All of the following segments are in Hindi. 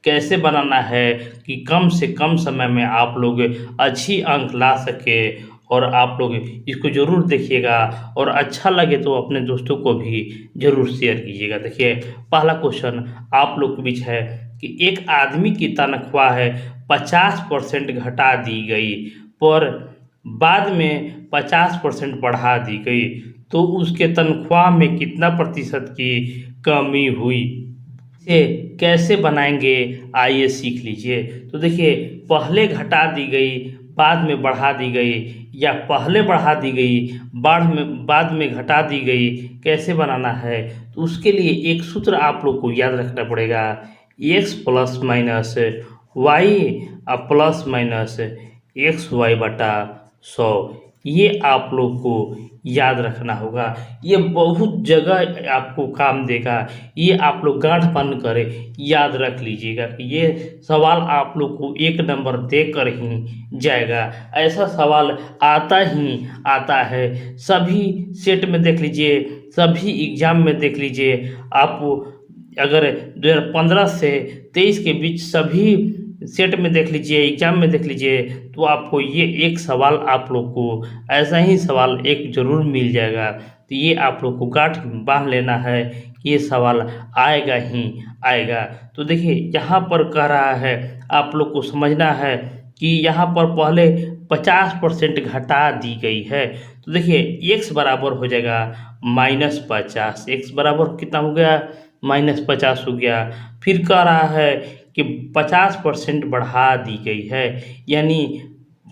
कैसे बनाना है कि कम से कम समय में आप लोग अच्छी अंक ला सके। और आप लोग इसको ज़रूर देखिएगा और अच्छा लगे तो अपने दोस्तों को भी ज़रूर शेयर कीजिएगा। देखिए पहला क्वेश्चन आप लोग के बीच है कि एक आदमी की तनख्वाह है 50% घटा दी गई पर बाद में 50% बढ़ा दी गई, तो उसके तनख्वाह में कितना प्रतिशत की कमी हुई। इसे कैसे बनाएंगे आइए सीख लीजिए। तो देखिए पहले घटा दी गई बाद में बढ़ा दी गई या पहले बढ़ा दी गई बाद में घटा दी गई, कैसे बनाना है तो उसके लिए एक सूत्र आप लोग को याद रखना पड़ेगा। X plus minus Y plus minus X Y बटा 100, ये आप लोग को याद रखना होगा। ये बहुत जगह आपको काम देगा। ये आप लोग गांठ बांध कर याद रख लीजिएगा कि ये सवाल आप लोग को 1 नंबर देकर ही जाएगा। ऐसा सवाल आता ही आता है। सभी सेट में देख लीजिए, सभी एग्जाम में देख लीजिए। आप अगर 2015 से 23 के बीच सभी सेट में देख लीजिए, एग्जाम में देख लीजिए, तो आपको ये एक सवाल आप लोग को ऐसा ही सवाल एक ज़रूर मिल जाएगा। तो ये आप लोग को गांठ बांध लेना है कि ये सवाल आएगा ही आएगा। तो देखिए यहाँ पर कह रहा है आप लोग को समझना है कि यहाँ पर पहले 50% घटा दी गई है। तो देखिए x बराबर हो जाएगा -50। x बराबर कितना हो गया, -50 हो गया। फिर कह रहा है कि 50% बढ़ा दी गई है, यानी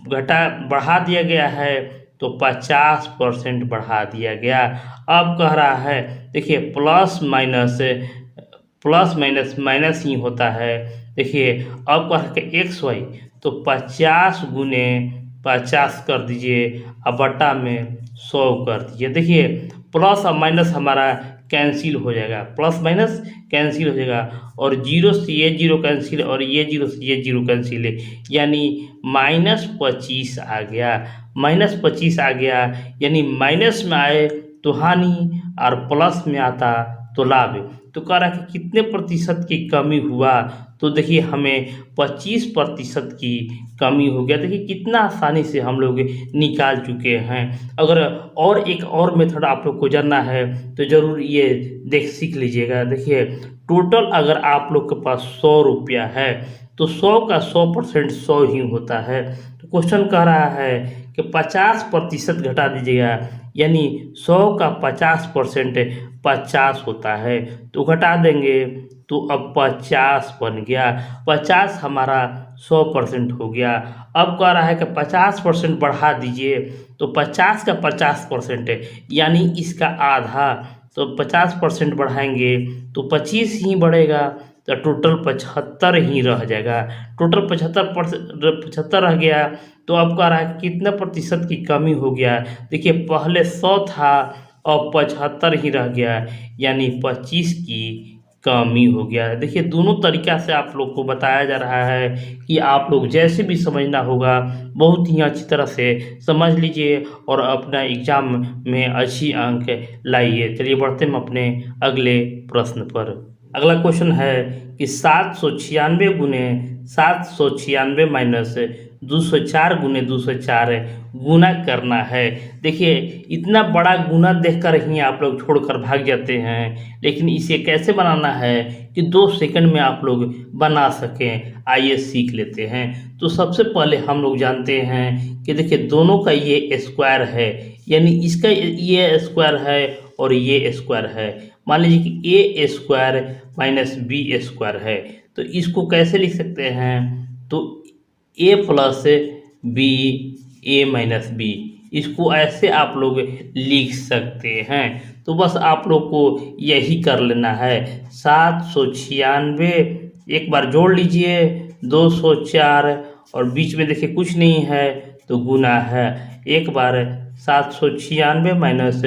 बढ़ा दिया गया है तो 50% बढ़ा दिया गया। अब कह रहा है देखिए प्लस माइनस माइनस ही होता है। देखिए अब कह रहा है कि एक्स वाई, तो 50 गुने 50 कर दीजिए अब बटा में 100 कर दीजिए। देखिए प्लस और माइनस हमारा कैंसिल हो जाएगा, प्लस माइनस कैंसिल हो जाएगा और जीरो से ये जीरो कैंसिल और ये जीरो से ये जीरो कैंसिल, यानी -25 आ गया। -25 आ गया यानी माइनस में आए तो हानि और प्लस में आता तो लाभ। तो कह रहा है कि कितने प्रतिशत की कमी हुआ, तो देखिए हमें 25% की कमी हो गया। देखिए कितना आसानी से हम लोग निकाल चुके हैं। अगर और एक और मेथड आप लोग को जानना है तो ज़रूर ये सीख लीजिएगा। देखिए टोटल अगर आप लोग के पास 100 रुपया है तो 100 का 100% 100 ही होता है। तो क्वेश्चन कह रहा है कि 50% घटा दीजिएगा, यानी 100 का 50% 50 होता है। तो घटा देंगे तो अब 50 बन गया। 50 हमारा 100% हो गया। अब कह रहा है कि 50% बढ़ा दीजिए, तो 50 का 50% यानी इसका आधा, तो 50% बढ़ाएंगे तो 25 ही बढ़ेगा, तो टोटल 75 ही रह जाएगा। टोटल 75 रह गया। तो अब कह रहा है कितना प्रतिशत की कमी हो गया। देखिए पहले 100 था और 75 ही रह गया, यानी 25 की कमी हो गया। देखिए दोनों तरीक़ा से आप लोग को बताया जा रहा है कि आप लोग जैसे भी समझना होगा बहुत ही अच्छी तरह से समझ लीजिए और अपना एग्ज़ाम में अच्छी अंक लाइए। चलिए बढ़ते हम अपने अगले प्रश्न पर। अगला क्वेश्चन है कि 796 गुने 796 माइनस 204 गुने 204 गुना करना है। देखिए इतना बड़ा गुना देखकर ही आप लोग छोड़कर भाग जाते हैं, लेकिन इसे कैसे बनाना है कि 2 सेकंड में आप लोग बना सकें, आइए सीख लेते हैं। तो सबसे पहले हम लोग जानते हैं कि देखिए दोनों का ये स्क्वायर है, यानी इसका ये स्क्वायर है और ये स्क्वायर है। मान लीजिए कि ए स्क्वायर माइनस बी स्क्वायर है, तो इसको कैसे लिख सकते हैं, तो ए प्लस बी ए माइनस बी, इसको ऐसे आप लोग लिख सकते हैं। तो बस आप लोग को यही कर लेना है। 796 एक बार जोड़ लीजिए 204 और बीच में देखिए कुछ नहीं है तो गुना है। एक बार 796 माइनस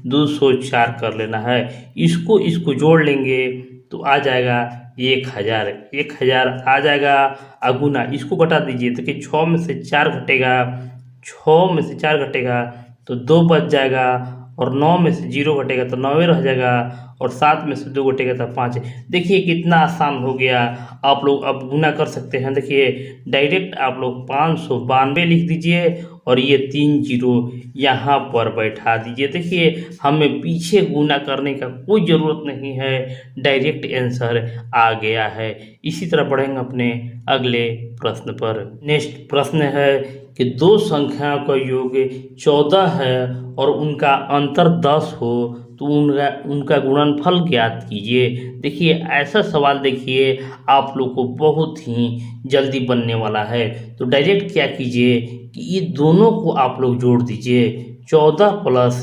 204 कर लेना है। इसको जोड़ लेंगे तो आ जाएगा 1000। 1000 आ जाएगा। अगुना इसको घटा दीजिए तो कि 6 में से 4 घटेगा, 6 में से 4 घटेगा तो 2 बच जाएगा और 9 में से 0 घटेगा तो 9 रह जाएगा, और 7 में से 2 घटेगा तो 5। देखिए कितना आसान हो गया। आप लोग अब गुना कर सकते हैं। देखिए डायरेक्ट आप लोग 592 लिख दीजिए और ये 3 जीरो यहाँ पर बैठा दीजिए। देखिए हमें पीछे गुना करने का कोई ज़रूरत नहीं है, डायरेक्ट आंसर आ गया है। इसी तरह बढ़ेंगे अपने अगले प्रश्न पर। नेक्स्ट प्रश्न है कि दो संख्याओं का योग 14 है और उनका अंतर 10 हो तो उनका उनका गुणनफल ज्ञात कीजिए। देखिए ऐसा सवाल देखिए आप लोग को बहुत ही जल्दी बनने वाला है। तो डायरेक्ट क्या कीजिए कि ये दोनों को आप लोग जोड़ दीजिए। 14 प्लस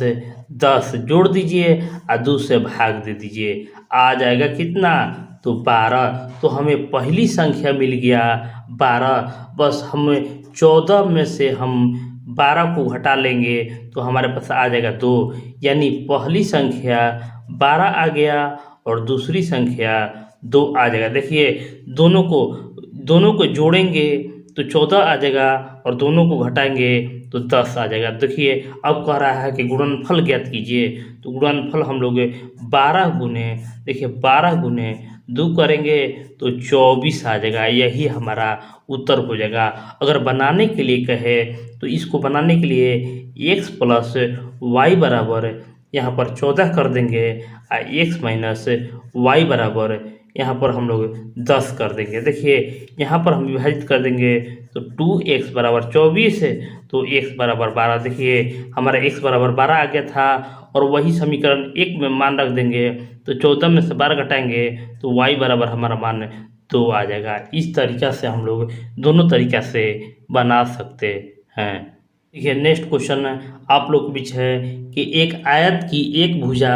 10 जोड़ दीजिए और 2 से भाग दे दीजिए। आ जाएगा कितना? तो 12। तो हमें पहली संख्या मिल गया 12। बस हमें 14 में से हम 12 को घटा लेंगे तो हमारे पास आ जाएगा 2। यानी पहली संख्या 12 आ गया और दूसरी संख्या 2 आ जाएगा। देखिए दोनों को जोड़ेंगे तो 14 आ जाएगा और दोनों को घटाएंगे तो 10 आ जाएगा। देखिए अब कह रहा है कि गुणनफल ज्ञात कीजिए। तो गुणनफल हम लोग 12 गुने, देखिए 12 गुने 2 करेंगे तो 24 आ जाएगा। यही हमारा उत्तर हो जाएगा। अगर बनाने के लिए कहे तो इसको बनाने के लिए x प्लस वाई बराबर यहाँ पर 14 कर देंगे और x माइनस वाई बराबर यहाँ पर हम लोग 10 कर देंगे। देखिए यहाँ पर हम विभाजित कर देंगे तो 2x बराबर 24 तो x बराबर 12। देखिए हमारा x बराबर 12 आ गया था और वही समीकरण 1 में मान रख देंगे तो 14 में से 12 घटाएंगे तो y बराबर हमारा मान 2 आ जाएगा। इस तरीक़ा से हम लोग दोनों तरीक़ा से बना सकते हैं। देखिए नेक्स्ट क्वेश्चन आप लोग के बीच है कि एक आयत की एक भुजा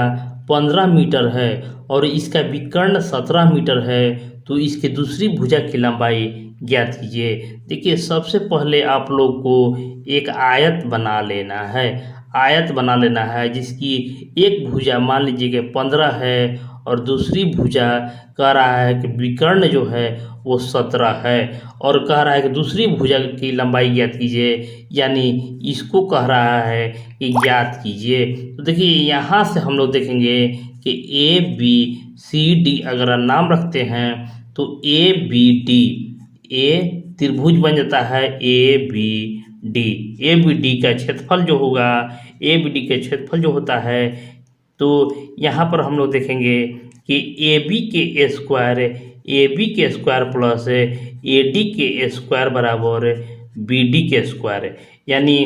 15 मीटर है और इसका विकर्ण 17 मीटर है तो इसके दूसरी भुजा की लंबाई ज्ञात कीजिए। देखिए सबसे पहले आप लोग को एक आयत बना लेना है। आयत बना लेना है जिसकी एक भुजा मान लीजिए कि 15 है और दूसरी भुजा कह रहा है कि विकर्ण जो है वो 17 है और कह रहा है कि दूसरी भुजा की लंबाई ज्ञात कीजिए। यानी इसको कह रहा है कि ज्ञात कीजिए। तो देखिए यहाँ से हम लोग देखेंगे कि ए बी सी डी अगर नाम रखते हैं तो ए बी डी, ए त्रिभुज बन जाता है A B D. A B D का क्षेत्रफल जो होगा, ए बी डी का क्षेत्रफल जो होता है तो यहाँ पर हम लोग देखेंगे कि ए बी के स्क्वायर प्लस ए डी के स्क्वायर बराबर बी डी के स्क्वायर। यानी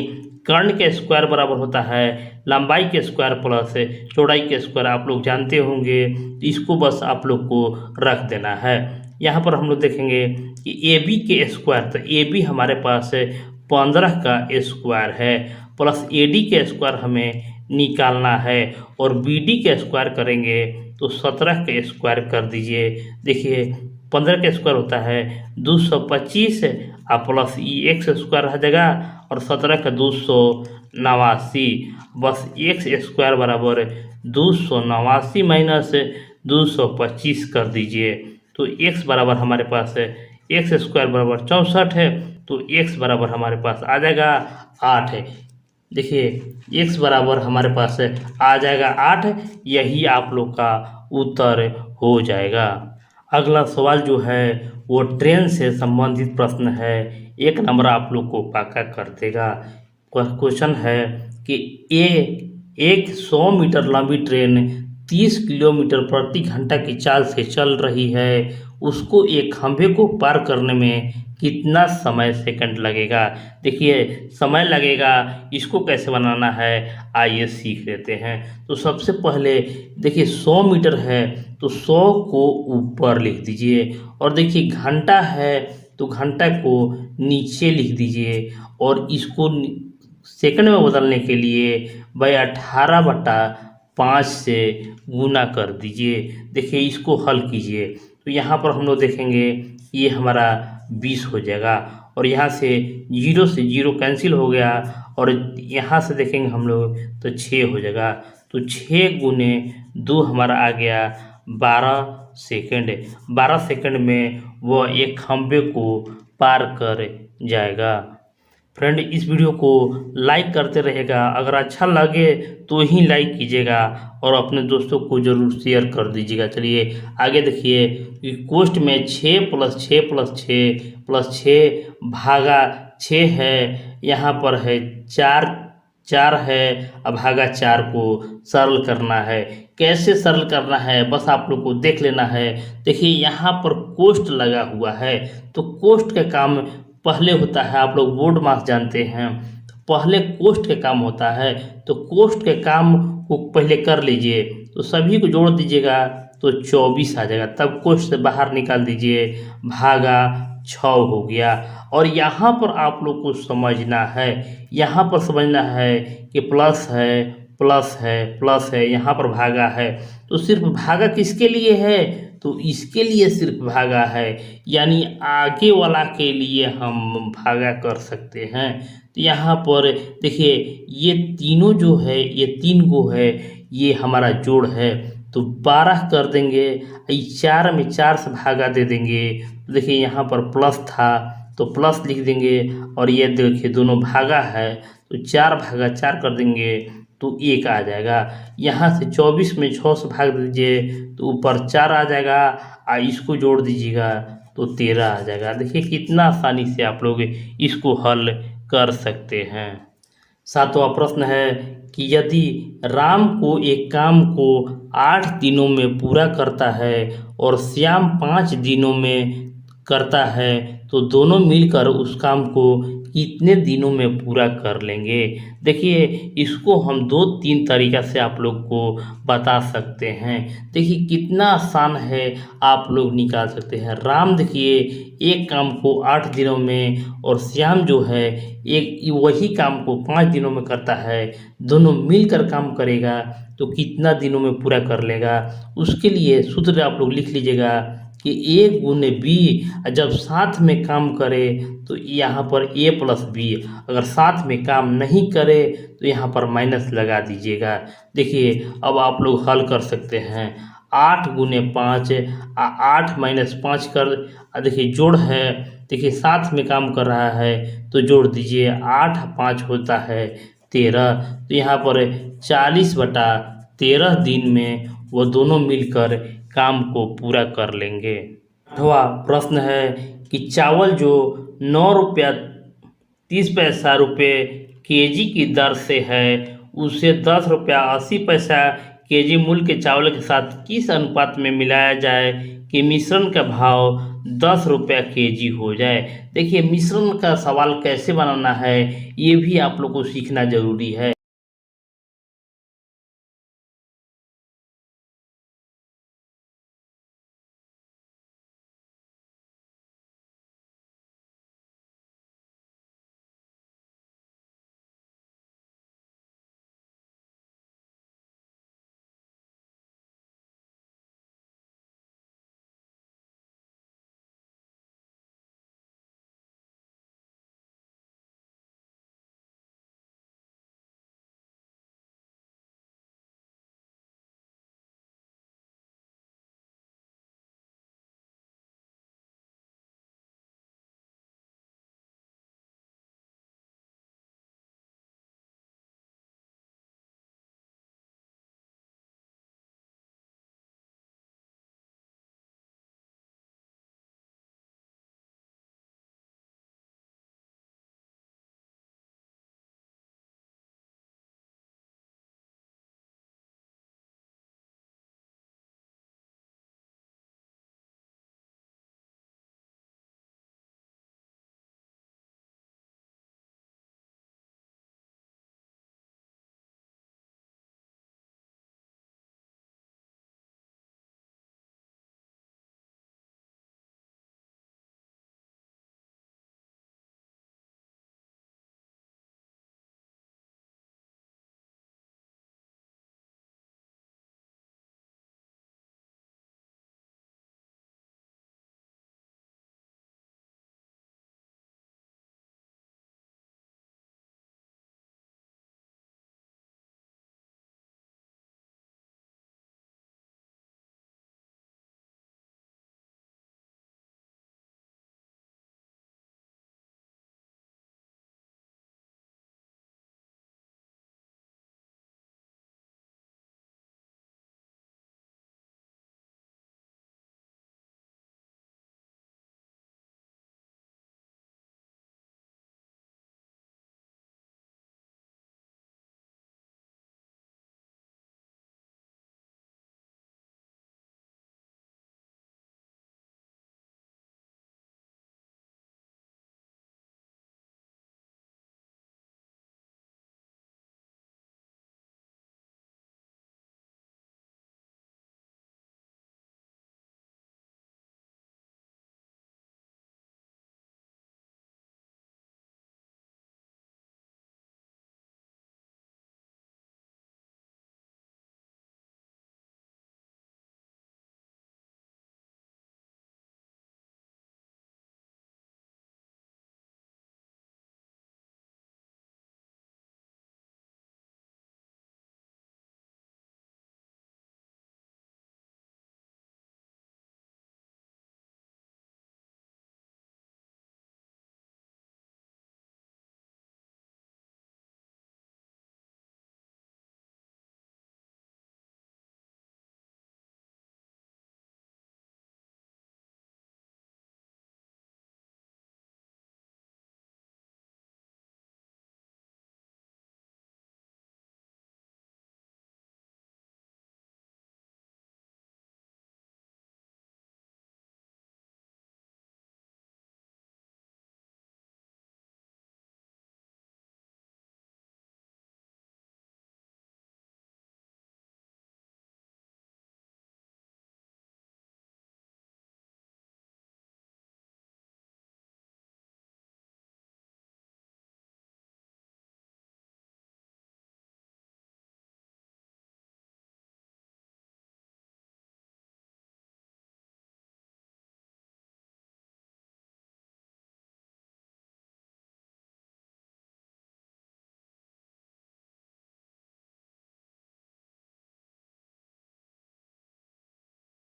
कर्ण के स्क्वायर बराबर होता है लंबाई के स्क्वायर प्लस चौड़ाई के स्क्वायर। आप लोग जानते होंगे, इसको बस आप लोग को रख देना है। यहाँ पर हम लोग देखेंगे कि ए बी के स्क्वायर, तो ए बी हमारे पास 15 का स्क्वायर है प्लस ए डी के स्क्वायर हमें निकालना है और बी डी के स्क्वायर करेंगे तो 17 के स्क्वायर कर दीजिए। देखिए 15 का स्क्वायर होता है 225 और प्लस एक्स स्क्वायर रह जाएगा और 17 का 289। बस एक्स स्क्वायर बराबर 289 माइनस 225 कर दीजिए। तो एक्स बराबर हमारे पास है एक्स स्क्वायर बराबर 64 है तो एक्स बराबर हमारे पास आ जाएगा 8 है। देखिए x बराबर हमारे पास आ जाएगा 8। यही आप लोग का उत्तर हो जाएगा। अगला सवाल जो है वो ट्रेन से संबंधित प्रश्न है। 1 नंबर आप लोग को पक्का कर देगा। क्वेश्चन है कि एक 100 मीटर लंबी ट्रेन 30 किलोमीटर प्रति घंटा की चाल से चल रही है। उसको एक खंभे को पार करने में कितना समय सेकंड लगेगा। देखिए समय लगेगा, इसको कैसे बनाना है आइए सीख लेते हैं। तो सबसे पहले देखिए 100 मीटर है तो 100 को ऊपर लिख दीजिए और देखिए घंटा है तो घंटा को नीचे लिख दीजिए और इसको सेकंड में बदलने के लिए भाई 18/5 से गुना कर दीजिए। देखिए इसको हल कीजिए तो यहाँ पर हम लोग देखेंगे ये हमारा 20 हो जाएगा और यहाँ से 0 से 0 कैंसिल हो गया और यहाँ से देखेंगे हम लोग तो 6 हो जाएगा। तो 6 गुने 2 हमारा आ गया 12 सेकंड। 12 सेकंड में वह एक खंभे को पार कर जाएगा। फ्रेंड इस वीडियो को लाइक करते रहेगा, अगर अच्छा लगे तो ही लाइक कीजिएगा और अपने दोस्तों को ज़रूर शेयर कर दीजिएगा। चलिए आगे देखिए कि कोष्ठ में 6 + 6 + 6 + 6 भागा 6 है, यहाँ पर है 4 4 है। अब भागा 4 को सरल करना है। कैसे सरल करना है बस आप लोग को देख लेना है। देखिए यहाँ पर कोष्ठ लगा हुआ है, तो कोष्ठ का काम पहले होता है, आप लोग बोर्ड मास जानते हैं, पहले कोष्ठ का काम होता है, तो कोष्ठ के काम को पहले कर लीजिए। तो सभी को जोड़ दीजिएगा तो 24 आ जाएगा, तब कोष्ठ से बाहर निकाल दीजिए, भागा 6 हो गया। और यहाँ पर आप लोग को समझना है, यहाँ पर समझना है कि प्लस है, प्लस है, प्लस है, यहाँ पर भागा है, तो सिर्फ भागा किसके लिए है, तो इसके लिए सिर्फ भागा है, यानी आगे वाला के लिए हम भागा कर सकते हैं। तो यहाँ पर देखिए ये तीनों जो है, ये 3 गो है, ये हमारा जोड़ है, तो 12 कर देंगे। 4 में 4 से भागा दे देंगे, तो देखिए यहाँ पर प्लस था तो प्लस लिख देंगे, और ये देखिए दोनों भागा है तो 4 भागा 4 कर देंगे तो 1 आ जाएगा। यहाँ से 24 में 6 से भाग दीजिए तो ऊपर 4 आ जाएगा, इसको जोड़ दीजिएगा तो 13 आ जाएगा। देखिए कितना आसानी से आप लोग इसको हल कर सकते हैं। 7वां प्रश्न है कि यदि राम को एक काम को 8 दिनों में पूरा करता है और श्याम 5 दिनों में करता है, तो दोनों मिलकर उस काम को कितने दिनों में पूरा कर लेंगे। देखिए इसको हम 2-3 तरीक़ा से आप लोग को बता सकते हैं। देखिए कितना आसान है, आप लोग निकाल सकते हैं। राम देखिए एक काम को 8 दिनों में, और श्याम जो है एक वही काम को 5 दिनों में करता है, दोनों मिलकर काम करेगा तो कितना दिनों में पूरा कर लेगा। उसके लिए सूत्र आप लोग लिख लीजिएगा कि A × B, जब साथ में काम करे तो यहाँ पर A + B, अगर साथ में काम नहीं करे तो यहाँ पर माइनस लगा दीजिएगा। देखिए अब आप लोग हल कर सकते हैं। 8 × 5, 8 - 5 कर, देखिए जोड़ है, देखिए साथ में काम कर रहा है तो जोड़ दीजिए, 8 × 5 होता है 13, तो यहाँ पर 40/13 दिन में वो दोनों मिलकर काम को पूरा कर लेंगे। 8वां प्रश्न है कि चावल जो 9 रुपया 30 पैसा केजी की दर से है, उसे 10 रुपया 80 पैसा केजी मूल्य के चावल के साथ किस अनुपात में मिलाया जाए कि मिश्रण का भाव 10 रुपया केजी हो जाए। देखिए मिश्रण का सवाल कैसे बनाना है ये भी आप लोग को सीखना जरूरी है।